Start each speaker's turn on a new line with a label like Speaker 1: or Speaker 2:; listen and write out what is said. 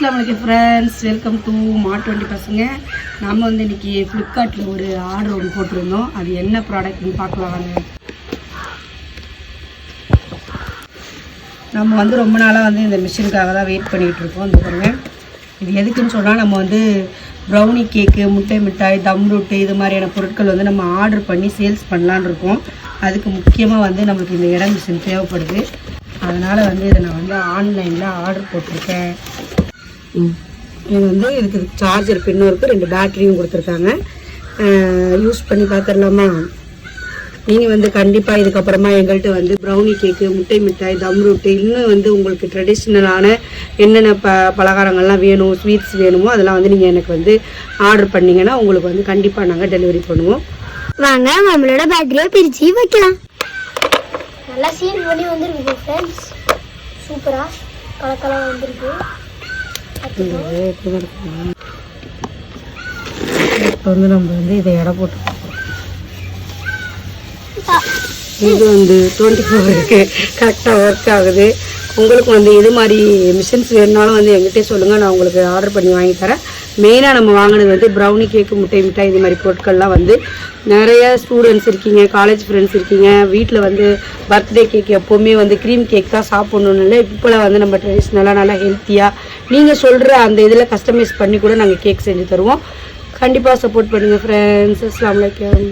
Speaker 1: அஸ்ஸலாமு அலைக்கும் friends, welcome to மாட்20 பசங்க. நாம் வந்து இன்றைக்கி ஃப்ளிப்கார்ட்டில் ஒரு ஆர்டர் ஒன்று போட்டிருந்தோம். அது என்ன ப்ராடக்ட்னு பார்க்கலாம் வாங்க. நம்ம வந்து ரொம்ப நாளாக வந்து இந்த மிஷினுக்காக தான் வெயிட் பண்ணிகிட்டு இருக்கோம். இந்த பாருங்க, இது எதுக்குன்னு சொன்னால் நம்ம வந்து ப்ரௌனி கேக்கு, முட்டை மிட்டாய், தம் ரொட்டி இது மாதிரியான பொருட்கள் வந்து நம்ம ஆர்டர் பண்ணி சேல்ஸ் பண்ணலான்னு இருக்கோம். அதுக்கு முக்கியமாக வந்து நம்மளுக்கு இந்த இடம் மிஷின் தேவைப்படுது. அதனால் வந்து இதை நான் வந்து ஆன்லைனில் ஆர்டர் போட்டிருக்கேன். இது வந்து இதுக்கு சார்ஜர் பின்னும் இருக்குது, 2 பேட்டரியும் கொடுத்துருக்காங்க. யூஸ் பண்ணி பார்த்துடலாமா? நீங்கள் வந்து கண்டிப்பாக இதுக்கப்புறமா எங்கள்கிட்ட வந்து ப்ரௌனி கேக்கு, முட்டை மிட்டாய், தம் ரொட்டி, இன்னும் வந்து உங்களுக்கு ட்ரெடிஷ்னலான என்னென்ன பலகாரங்கள்லாம் வேணும், ஸ்வீட்ஸ் வேணுமோ அதெல்லாம் வந்து நீங்கள் எனக்கு வந்து ஆர்டர் பண்ணிங்கன்னா உங்களுக்கு வந்து கண்டிப்பாக நாங்கள் டெலிவரி பண்ணுவோம்.
Speaker 2: வாங்க நம்மளோட பேட்டரியை பிரித்து வைக்கலாம். நல்லா சீல் பண்ணி வந்துருக்கு ஃப்ரெண்ட்ஸ், சூப்பராக கலக்கலாக வந்துருக்கு.
Speaker 1: இப்போ வந்து நம்ம வந்து இதை எடை போட்டு இது வந்து 24 இருக்கு, கரெக்டாக ஒர்க் ஆகுது. உங்களுக்கு வந்து இது மாதிரி மிஷின்ஸ் வேணுனாலும் வந்து எங்கிட்டே சொல்லுங்கள், நான் உங்களுக்கு ஆர்டர் பண்ணி வாங்கி தரேன். மெயினாக நம்ம வாங்கினது வந்து ப்ரௌனி கேக்கு, முட்டை மிட்டாய் இது மாதிரி பொருட்கள்லாம் வந்து நிறைய ஸ்டூடெண்ட்ஸ் இருக்கீங்க, காலேஜ் ஃப்ரெண்ட்ஸ் இருக்கீங்க, வீட்டில் வந்து பர்த்டே கேக் எப்போவுமே வந்து க்ரீம் கேக் தான் சாப்பிட்ணுன்னு இல்லை. இப்போலாம் வந்து நம்ம ட்ரெடிஷ்னலாக நல்லா ஹெல்த்தியாக நீங்கள் சொல்கிற அந்த இதில் கஸ்டமைஸ் பண்ணி கூட நாங்கள் கேக் செஞ்சு தருவோம். கண்டிப்பாக சப்போர்ட் பண்ணுங்கள் ஃப்ரெண்ட்ஸ். அஸ்ஸலாமு அலைக்கும்.